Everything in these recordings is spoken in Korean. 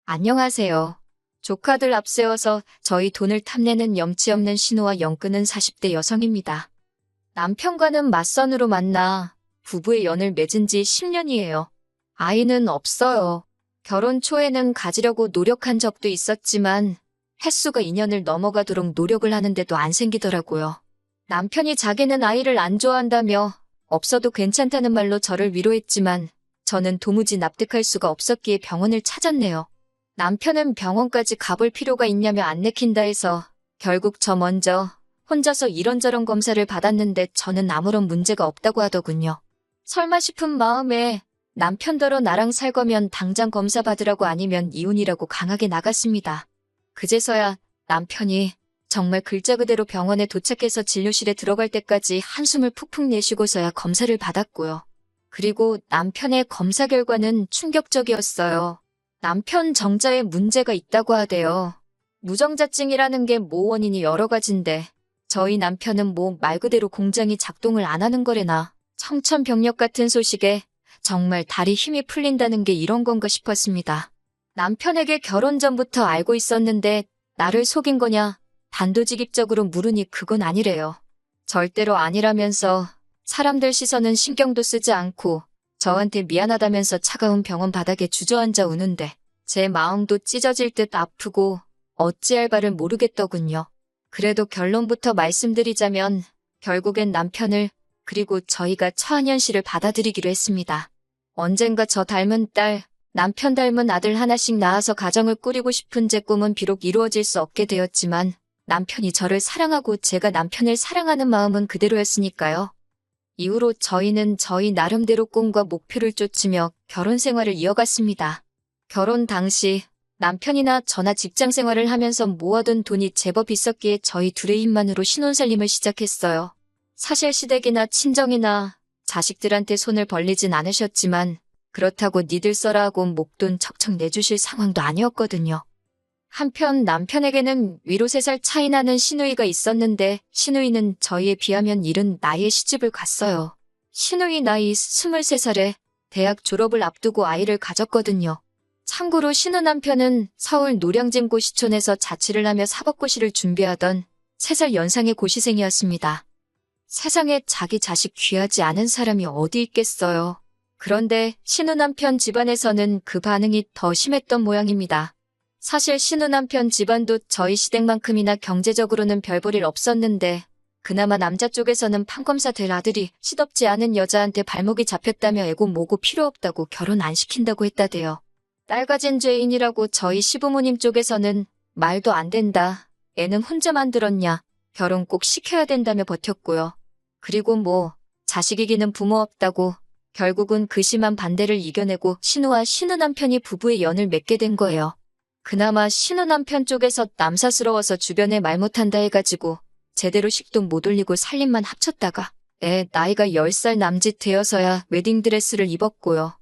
안녕하세요. 조카들 앞세워서 저희 돈을 탐내는 염치 없는 신우와 엮는 40대 여성입니다. 남편과는 맞선으로 만나 부부의 연을 맺은 지 10년이에요. 아이는 없어요. 결혼 초에는 가지려고 노력한 적도 있었지만 횟수가 2년을 넘어가도록 노력을 하는데도 안 생기더라고요. 남편이 자기는 아이를 안 좋아한다며 없어도 괜찮다는 말로 저를 위로했지만 저는 도무지 납득할 수가 없었기에 병원을 찾았네요. 남편은 병원까지 가볼 필요가 있냐며 안 내킨다 해서 결국 저 먼저 혼자서 이런저런 검사를 받았는데 저는 아무런 문제가 없다고 하더군요. 설마 싶은 마음에 남편더러 나랑 살 거면 당장 검사 받으라고 아니면 이혼이라고 강하게 나갔습니다. 그제서야 남편이 정말 글자 그대로 병원에 도착해서 진료실에 들어갈 때까지 한숨을 푹푹 내쉬고서야 검사를 받았고요. 그리고 남편의 검사 결과는 충격적이었어요. 남편 정자에 문제가 있다고 하대요. 무정자증이라는 게 원인이 여러 가지인데 저희 남편은 말 그대로 공장이 작동을 안 하는 거래나 청천벽력 같은 소식에 정말 다리 힘이 풀린다는 게 이런 건가 싶었습니다. 남편에게 결혼 전부터 알고 있었는데 나를 속인 거냐 단도직입적으로 물으니 그건 아니래요. 절대로 아니라면서 사람들 시선은 신경도 쓰지 않고 저한테 미안하다면서 차가운 병원 바닥에 주저앉아 우는데 제 마음도 찢어질 듯 아프고 어찌할 바를 모르겠더군요. 그래도 결론부터 말씀드리자면 결국엔 남편을 그리고 저희가 처한 현실을 받아들이기로 했습니다. 언젠가 저 닮은 딸, 남편 닮은 아들 하나씩 낳아서 가정을 꾸리고 싶은 제 꿈은 비록 이루어질 수 없게 되었지만 남편이 저를 사랑하고 제가 남편을 사랑하는 마음은 그대로였으니까요. 이후로 저희는 저희 나름대로 꿈과 목표를 쫓으며 결혼 생활을 이어갔습니다. 결혼 당시 남편이나 저나 직장 생활을 하면서 모아둔 돈이 제법 있었기에 저희 둘의 힘만으로 신혼살림을 시작했어요. 사실 시댁이나 친정이나 자식들한테 손을 벌리진 않으셨지만 그렇다고 니들 써라 하고 목돈 척척 내주실 상황도 아니었거든요. 한편 남편에게는 위로 3살 차이 나는 시누이가 있었는데 시누이는 저희에 비하면 이른 나이에 시집을 갔어요. 시누이 나이 23살에 대학 졸업을 앞두고 아이를 가졌거든요. 참고로 시누 남편은 서울 노량진 고시촌에서 자취를 하며 사법고시를 준비하던 3살 연상의 고시생이었습니다. 세상에 자기 자식 귀하지 않은 사람이 어디 있겠어요. 그런데 시누 남편 집안에서는 그 반응이 더 심했던 모양입니다. 사실 시누 남편 집안도 저희 시댁만큼이나 경제적으로는 별 볼 일 없었는데 그나마 남자 쪽에서는 판검사 될 아들이 시덥지 않은 여자한테 발목이 잡혔다며 애고 뭐고 필요 없다고 결혼 안 시킨다고 했다대요. 딸 가진 죄인이라고 저희 시부모님 쪽에서는 말도 안 된다. 애는 혼자 만들었냐. 결혼 꼭 시켜야 된다며 버텼고요. 그리고 자식 이기는 부모 없다고 결국은 그 심한 반대를 이겨내고 시누와 시누 남편이 부부의 연을 맺게 된 거예요. 그나마 시누 남편 쪽에서 남사스러워서 주변에 말 못한다 해가지고 제대로 식도 못 올리고 살림만 합쳤다가 애 나이가 10살 남짓 되어서야 웨딩드레스를 입었고요.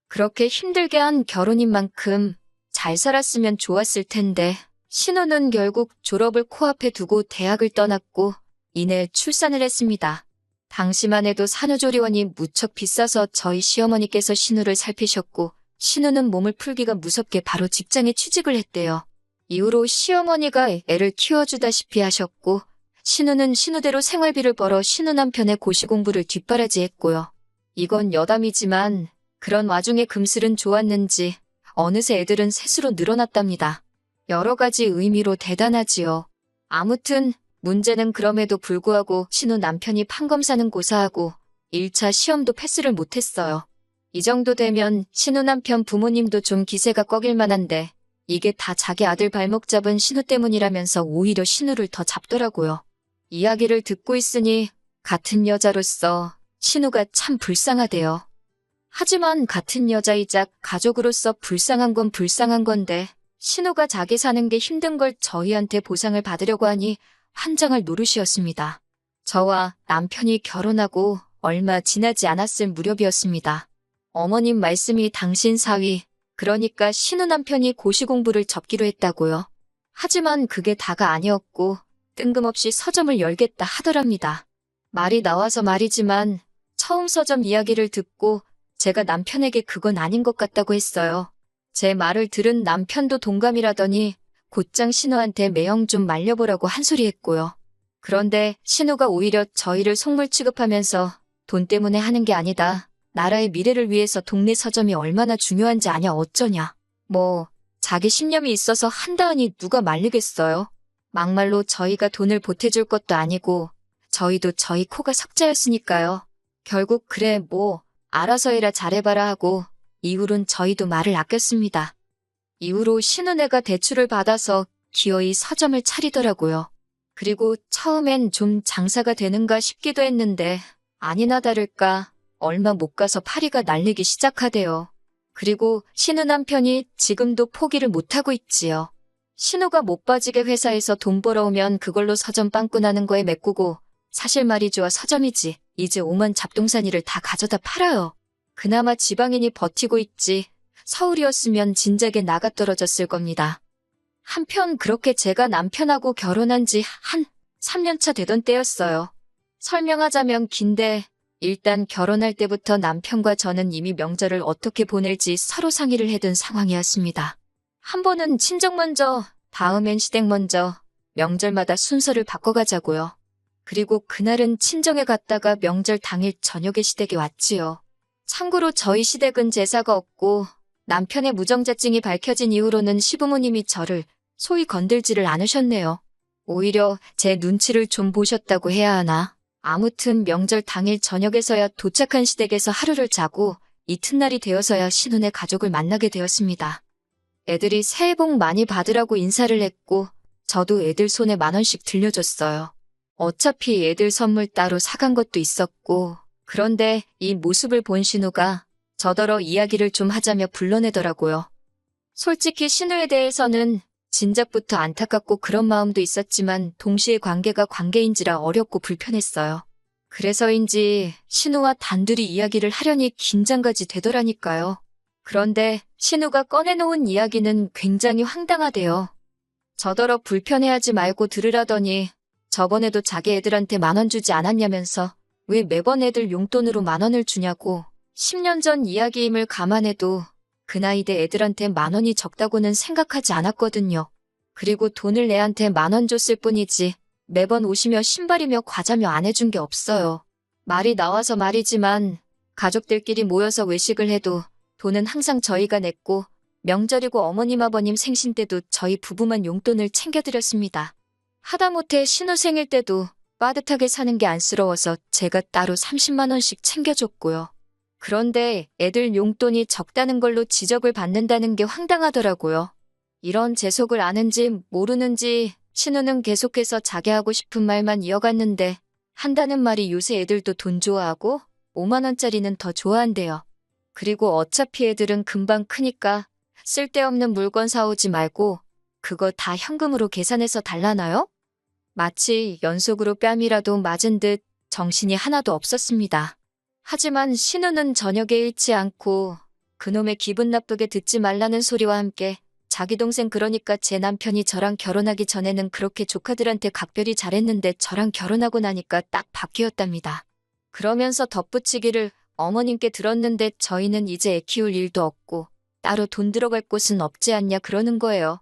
그렇게 힘들게 한 결혼인 만큼 잘 살았으면 좋았을 텐데 시누는 결국 졸업을 코앞에 두고 대학을 떠났고 이내 출산을 했습니다. 당시만 해도 산후조리원이 무척 비싸서 저희 시어머니께서 시누를 살피셨고 시누는 몸을 풀기가 무섭게 바로 직장에 취직을 했대요. 이후로 시어머니가 애를 키워주다시피 하셨고 시누는 시누대로 생활비를 벌어 시누 남편의 고시 공부를 뒷바라지했고요. 이건 여담이지만 그런 와중에 금슬은 좋았는지 어느새 애들은 셋으로 늘어났답니다. 여러 가지 의미로 대단하지요. 아무튼 문제는 그럼에도 불구하고 시누 남편이 판검사는 고사하고 1차 시험도 패스를 못했어요. 이 정도 되면 시누 남편 부모님도 좀 기세가 꺾일 만한데 이게 다 자기 아들 발목 잡은 시누 때문이라면서 오히려 시누를 더 잡더라고요. 이야기를 듣고 있으니 같은 여자로서 시누가 참 불쌍하대요. 하지만 같은 여자이자 가족으로서 불쌍한 건 불쌍한 건데 시누가 자기 사는 게 힘든 걸 저희한테 보상을 받으려고 하니 환장할 노릇이었습니다. 저와 남편이 결혼하고 얼마 지나지 않았을 무렵이었습니다. 어머님 말씀이 당신 사위, 그러니까 시누 남편이 고시 공부를 접기로 했다고요. 하지만 그게 다가 아니었고 뜬금없이 서점을 열겠다 하더랍니다. 말이 나와서 말이지만 처음 서점 이야기를 듣고 제가 남편에게 그건 아닌 것 같다고 했어요. 제 말을 들은 남편도 동감이라더니 곧장 신우한테 매형 좀 말려보라고 한 소리 했고요. 그런데 신우가 오히려 저희를 속물 취급하면서 돈 때문에 하는 게 아니다. 나라의 미래를 위해서 동네 서점이 얼마나 중요한지 아냐 어쩌냐. 뭐 자기 신념이 있어서 한다하니 누가 말리겠어요. 막말로 저희가 돈을 보태줄 것도 아니고 저희도 저희 코가 석자였으니까요. 결국 그래 뭐 알아서 해라 잘해봐라 하고 이후론 저희도 말을 아꼈습니다. 이후로 신우네가 대출을 받아서 기어이 서점을 차리더라고요. 그리고 처음엔 좀 장사가 되는가 싶기도 했는데 아니나 다를까 얼마 못 가서 파리가 날리기 시작하대요. 그리고 신우 남편이 지금도 포기를 못하고 있지요. 신우가 못 빠지게 회사에서 돈 벌어오면 그걸로 서점 빵꾸나는 거에 메꾸고 사실 말이죠 서점이지 이제 오만 잡동사니를 다 가져다 팔아요. 그나마 지방인이 버티고 있지 서울이었으면 진작에 나가떨어졌을 겁니다. 한편 그렇게 제가 남편하고 결혼한 지 한 3년차 되던 때였어요. 설명하자면 긴데 일단 결혼할 때부터 남편과 저는 이미 명절을 어떻게 보낼지 서로 상의를 해둔 상황이었습니다. 한 번은 친정 먼저, 다음엔 시댁 먼저, 명절마다 순서를 바꿔가자고요. 그리고 그날은 친정에 갔다가 명절 당일 저녁에 시댁에 왔지요. 참고로 저희 시댁은 제사가 없고 남편의 무정자증이 밝혀진 이후로는 시부모님이 저를 소위 건들지를 않으셨네요. 오히려 제 눈치를 좀 보셨다고 해야 하나. 아무튼 명절 당일 저녁에서야 도착한 시댁에서 하루를 자고 이튿날이 되어서야 신혼의 가족을 만나게 되었습니다. 애들이 새해 복 많이 받으라고 인사를 했고 저도 애들 손에 10,000원씩 들려줬어요. 어차피 애들 선물 따로 사간 것도 있었고 그런데 이 모습을 본 신우가 저더러 이야기를 좀 하자며 불러내더라고요. 솔직히 신우에 대해서는 진작부터 안타깝고 그런 마음도 있었지만 동시에 관계가 관계인지라 어렵고 불편했어요. 그래서인지 신우와 단둘이 이야기를 하려니 긴장까지 되더라니까요. 그런데 신우가 꺼내놓은 이야기는 굉장히 황당하대요. 저더러 불편해하지 말고 들으라더니 저번에도 자기 애들한테 10,000원 주지 않았냐면서 왜 매번 애들 용돈으로 10,000원을 주냐고 10년 전 이야기임을 감안해도 그 나이대 애들한테 10,000원이 적다고는 생각하지 않았거든요. 그리고 돈을 애한테 10,000원 줬을 뿐이지 매번 옷이며 신발이며 과자며 안 해준 게 없어요. 말이 나와서 말이지만 가족들끼리 모여서 외식을 해도 돈은 항상 저희가 냈고 명절이고 어머님 아버님 생신 때도 저희 부부만 용돈을 챙겨드렸습니다. 하다못해 신우 생일 때도 빠듯하게 사는 게 안쓰러워서 제가 따로 30만 원씩 챙겨줬고요. 그런데 애들 용돈이 적다는 걸로 지적을 받는다는 게 황당하더라고요. 이런 재속을 아는지 모르는지 신우는 계속해서 자기 하고 싶은 말만 이어갔는데 한다는 말이 요새 애들도 돈 좋아하고 5만 원짜리는 더 좋아한대요. 그리고 어차피 애들은 금방 크니까 쓸데없는 물건 사오지 말고 그거 다 현금으로 계산해서 달라나요? 마치 연속으로 뺨이라도 맞은 듯 정신이 하나도 없었습니다. 하지만 신우는 저녁에 잃지 않고 그놈의 기분 나쁘게 듣지 말라는 소리와 함께 자기 동생 그러니까 제 남편이 저랑 결혼하기 전에는 그렇게 조카들한테 각별히 잘했는데 저랑 결혼하고 나니까 딱 바뀌었답니다. 그러면서 덧붙이기를 어머님께 들었는데 저희는 이제 애 키울 일도 없고 따로 돈 들어갈 곳은 없지 않냐 그러는 거예요.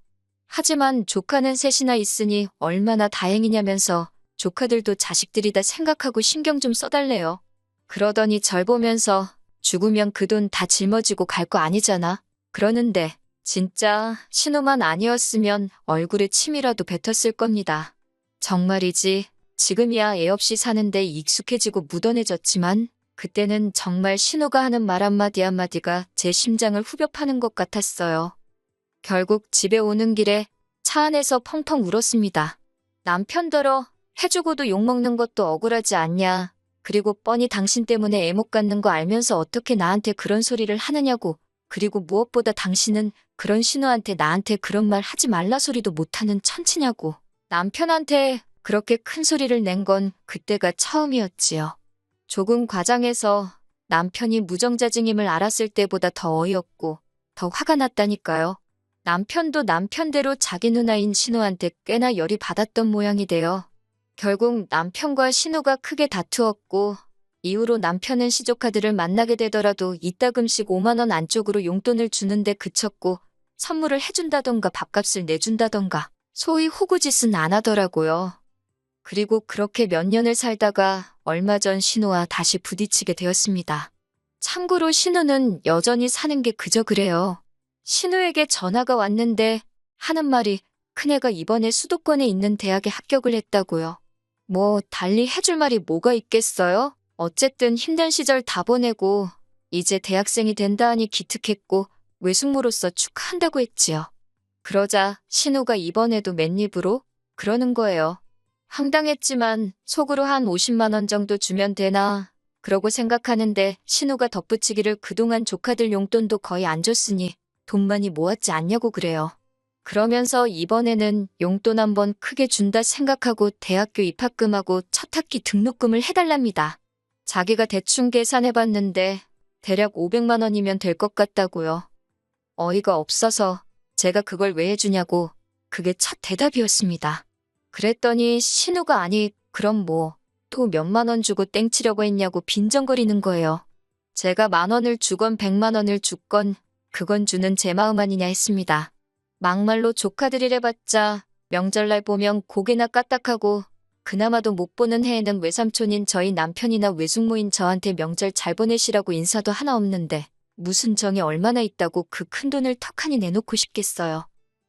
하지만 조카는 셋이나 있으니 얼마나 다행이냐면서 조카들도 자식들이다 생각하고 신경 좀 써달래요. 그러더니 절 보면서 죽으면 그 돈 다 짊어지고 갈 거 아니잖아. 그러는데 진짜 신우만 아니었으면 얼굴에 침이라도 뱉었을 겁니다. 정말이지 지금이야 애 없이 사는데 익숙해지고 묻어내졌지만 그때는 정말 신우가 하는 말 한마디 한마디가 제 심장을 후벼 파는 것 같았어요. 결국 집에 오는 길에 차 안에서 펑펑 울었습니다. 남편더러 해주고도 욕먹는 것도 억울하지 않냐. 그리고 뻔히 당신 때문에 애 못 갖는 거 알면서 어떻게 나한테 그런 소리를 하느냐고. 그리고 무엇보다 당신은 그런 신우한테 나한테 그런 말 하지 말라 소리도 못하는 천치냐고. 남편한테 그렇게 큰 소리를 낸 건 그때가 처음이었지요. 조금 과장해서 남편이 무정자증임을 알았을 때보다 더 어이없고 더 화가 났다니까요. 남편도 남편대로 자기 누나인 신우한테 꽤나 열이 받았던 모양이 돼요. 결국 남편과 신우가 크게 다투었고 이후로 남편은 시조카들을 만나게 되더라도 이따금씩 5만 원 안쪽으로 용돈을 주는데 그쳤고 선물을 해준다던가 밥값을 내준다던가 소위 호구짓은 안 하더라고요. 그리고 그렇게 몇 년을 살다가 얼마 전 신우와 다시 부딪히게 되었습니다. 참고로 신우는 여전히 사는 게 그저 그래요. 신우에게 전화가 왔는데 하는 말이 큰애가 이번에 수도권에 있는 대학에 합격을 했다고요. 뭐 달리 해줄 말이 뭐가 있겠어요? 어쨌든 힘든 시절 다 보내고 이제 대학생이 된다 하니 기특했고 외숙모로서 축하한다고 했지요. 그러자 신우가 이번에도 맨입으로 그러는 거예요. 황당했지만 속으로 한 50만 원 정도 주면 되나 그러고 생각하는데 신우가 덧붙이기를 그동안 조카들 용돈도 거의 안 줬으니 돈 많이 모았지 않냐고 그래요. 그러면서 이번에는 용돈 한번 크게 준다 생각하고 대학교 입학금하고 첫 학기 등록금을 해달랍니다. 자기가 대충 계산해봤는데 대략 500만 원이면 될 것 같다고요. 어이가 없어서 제가 그걸 왜 해주냐고 그게 첫 대답이었습니다. 그랬더니 신우가 아니 그럼 뭐 또 몇만 원 주고 땡치려고 했냐고 빈정거리는 거예요. 제가 10,000원을 주건 100만 원을 줬건 그건 주는 제 마음 아니냐 했습니다. 막말로 조카들이래봤자 명절날 보면 고개나 까딱하고 그나마도 못 보는 해에는 외삼촌인 저희 남편이나 외숙모인 저한테 명절 잘 보내시라고 인사도 하나 없는데 무슨 정이 얼마나 있다고 그 큰돈을 턱하니 내놓고 싶겠어요.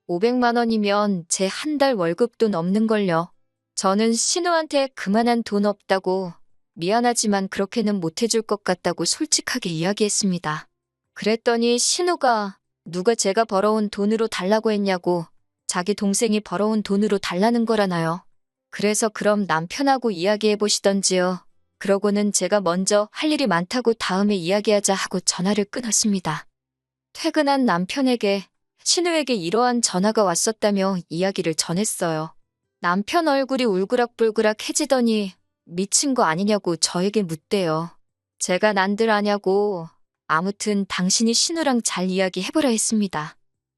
500만 원이면 제 한 달 월급도 넘는걸요. 저는 신우한테 그만한 돈 없다고 미안하지만 그렇게는 못 해줄 것 같다고 솔직하게 이야기했습니다. 그랬더니 신우가 누가 제가 벌어온 돈으로 달라고 했냐고 자기 동생이 벌어온 돈으로 달라는 거라나요. 그래서 그럼 남편하고 이야기해 보시던지요. 그러고는 제가 먼저 할 일이 많다고 다음에 이야기하자 하고 전화를 끊었습니다. 퇴근한 남편에게 신우에게 이러한 전화가 왔었다며 이야기를 전했어요. 남편 얼굴이 울그락불그락해지더니 미친 거 아니냐고 저에게 묻대요. 제가 난들 아냐고 아무튼 당신이 신우랑 잘 이야기해보라 했습니다.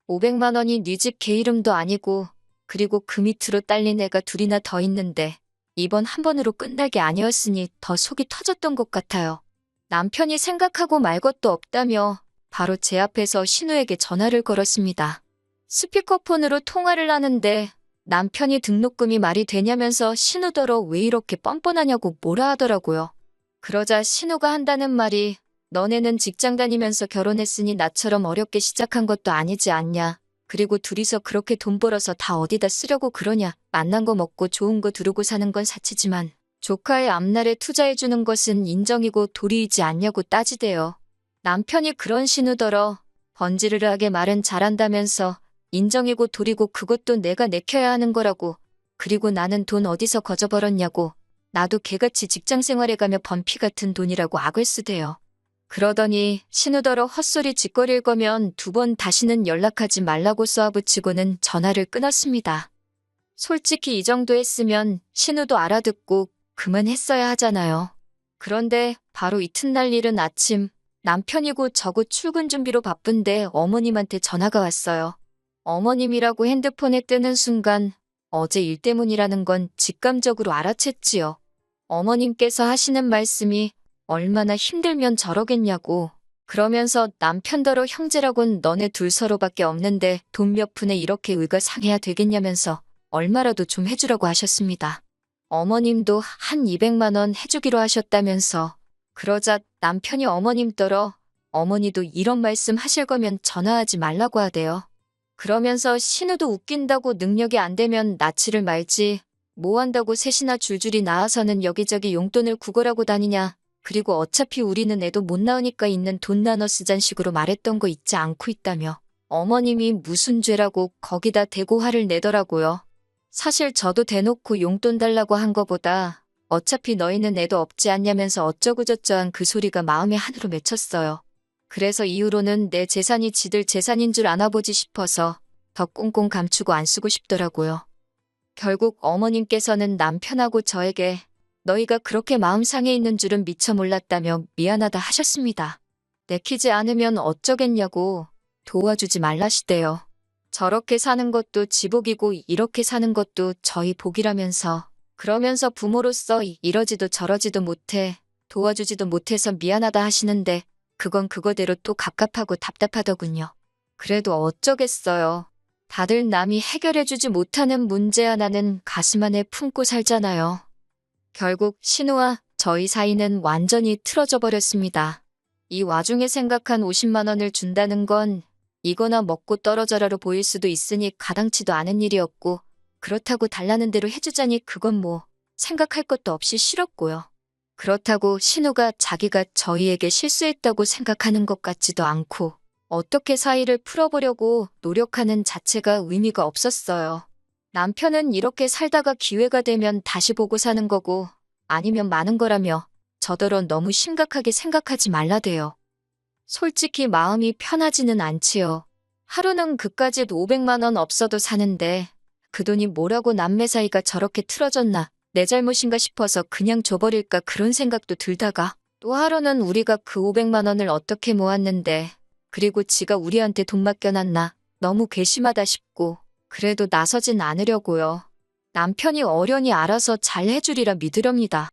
500만 원이 네 집 개 이름도 아니고 그리고 그 밑으로 딸린 애가 둘이나 더 있는데 이번 한 번으로 끝날 게 아니었으니 더 속이 터졌던 것 같아요. 남편이 생각하고 말 것도 없다며 바로 제 앞에서 신우에게 전화를 걸었습니다. 스피커폰으로 통화를 하는데 남편이 등록금이 말이 되냐면서 신우더러 왜 이렇게 뻔뻔하냐고 뭐라 하더라고요. 그러자 신우가 한다는 말이 너네는 직장 다니면서 결혼했으니 나처럼 어렵게 시작한 것도 아니지 않냐. 그리고 둘이서 그렇게 돈 벌어서 다 어디다 쓰려고 그러냐. 만난 거 먹고 좋은 거 두르고 사는 건 사치지만 조카의 앞날에 투자해주는 것은 인정이고 도리이지 않냐고 따지대요. 남편이 그런 신우더러 번지르르하게 말은 잘한다면서 인정이고 도리고 그것도 내가 내켜야 하는 거라고. 그리고 나는 돈 어디서 거저 벌었냐고. 나도 개같이 직장 생활해가며 번 피 같은 돈이라고 악을 쓰대요. 그러더니 신우더러 헛소리 짓거릴 거면 2번 다시는 연락하지 말라고 쏘아붙이고는 전화를 끊었습니다. 솔직히 이 정도 했으면 신우도 알아듣고 그만했어야 하잖아요. 그런데 바로 이튿날 이른 아침 남편이고 저고 출근 준비로 바쁜데 어머님한테 전화가 왔어요. 어머님이라고 핸드폰에 뜨는 순간 어제 일 때문이라는 건 직감적으로 알아챘지요. 어머님께서 하시는 말씀이 얼마나 힘들면 저러겠냐고. 그러면서 남편더러 형제라곤 너네 둘 서로밖에 없는데 돈 몇 푼에 이렇게 의가 상해야 되겠냐면서 얼마라도 좀 해주라고 하셨습니다. 어머님도 한 200만 원 해주기로 하셨다면서. 그러자 남편이 어머님더러 어머니도 이런 말씀 하실 거면 전화하지 말라고 하대요. 그러면서 신우도 웃긴다고 능력이 안 되면 낯을 말지 뭐 한다고 셋이나 줄줄이 나와서는 여기저기 용돈을 구걸하고 다니냐. 그리고 어차피 우리는 애도 못 낳으니까 있는 돈 나눠 쓰잔 식으로 말했던 거 잊지 않고 있다며 어머님이 무슨 죄라고 거기다 대고 화를 내더라고요. 사실 저도 대놓고 용돈 달라고 한 거보다 어차피 너희는 애도 없지 않냐면서 어쩌고저쩌한 그 소리가 마음에 한으로 맺혔어요. 그래서 이후로는 내 재산이 지들 재산인 줄 아나보지 싶어서 더 꽁꽁 감추고 안 쓰고 싶더라고요. 결국 어머님께서는 남편하고 저에게 너희가 그렇게 마음 상해 있는 줄은 미처 몰랐다며 미안하다 하셨습니다. 내키지 않으면 어쩌겠냐고 도와주지 말라시대요. 저렇게 사는 것도 지복이고 이렇게 사는 것도 저희 복이라면서 그러면서 부모로서 이러지도 저러지도 못해 도와주지도 못해서 미안하다 하시는데 그건 그거대로 또 갑갑하고 답답하더군요. 그래도 어쩌겠어요. 다들 남이 해결해주지 못하는 문제 하나는 가슴 안에 품고 살잖아요. 결국 신우와 저희 사이는 완전히 틀어져 버렸습니다. 이 와중에 생각한 50만 원을 준다는 건 이거나 먹고 떨어져라로 보일 수도 있으니 가당치도 않은 일이었고, 그렇다고 달라는 대로 해주자니 그건 뭐 생각할 것도 없이 싫었고요. 그렇다고 신우가 자기가 저희에게 실수했다고 생각하는 것 같지도 않고, 어떻게 사이를 풀어보려고 노력하는 자체가 의미가 없었어요. 남편은 이렇게 살다가 기회가 되면 다시 보고 사는 거고 아니면 마는 거라며 저더러 너무 심각하게 생각하지 말라대요. 솔직히 마음이 편하지는 않지요. 하루는 그까짓 500만 원 없어도 사는데 그 돈이 뭐라고 남매 사이가 저렇게 틀어졌나, 내 잘못인가 싶어서 그냥 줘버릴까 그런 생각도 들다가, 또 하루는 우리가 그 500만 원을 어떻게 모았는데 그리고 지가 우리한테 돈 맡겨놨나 너무 괘씸하다 싶고, 그래도 나서진 않으려고요. 남편이 어련히 알아서 잘 해주리라 믿으렵니다.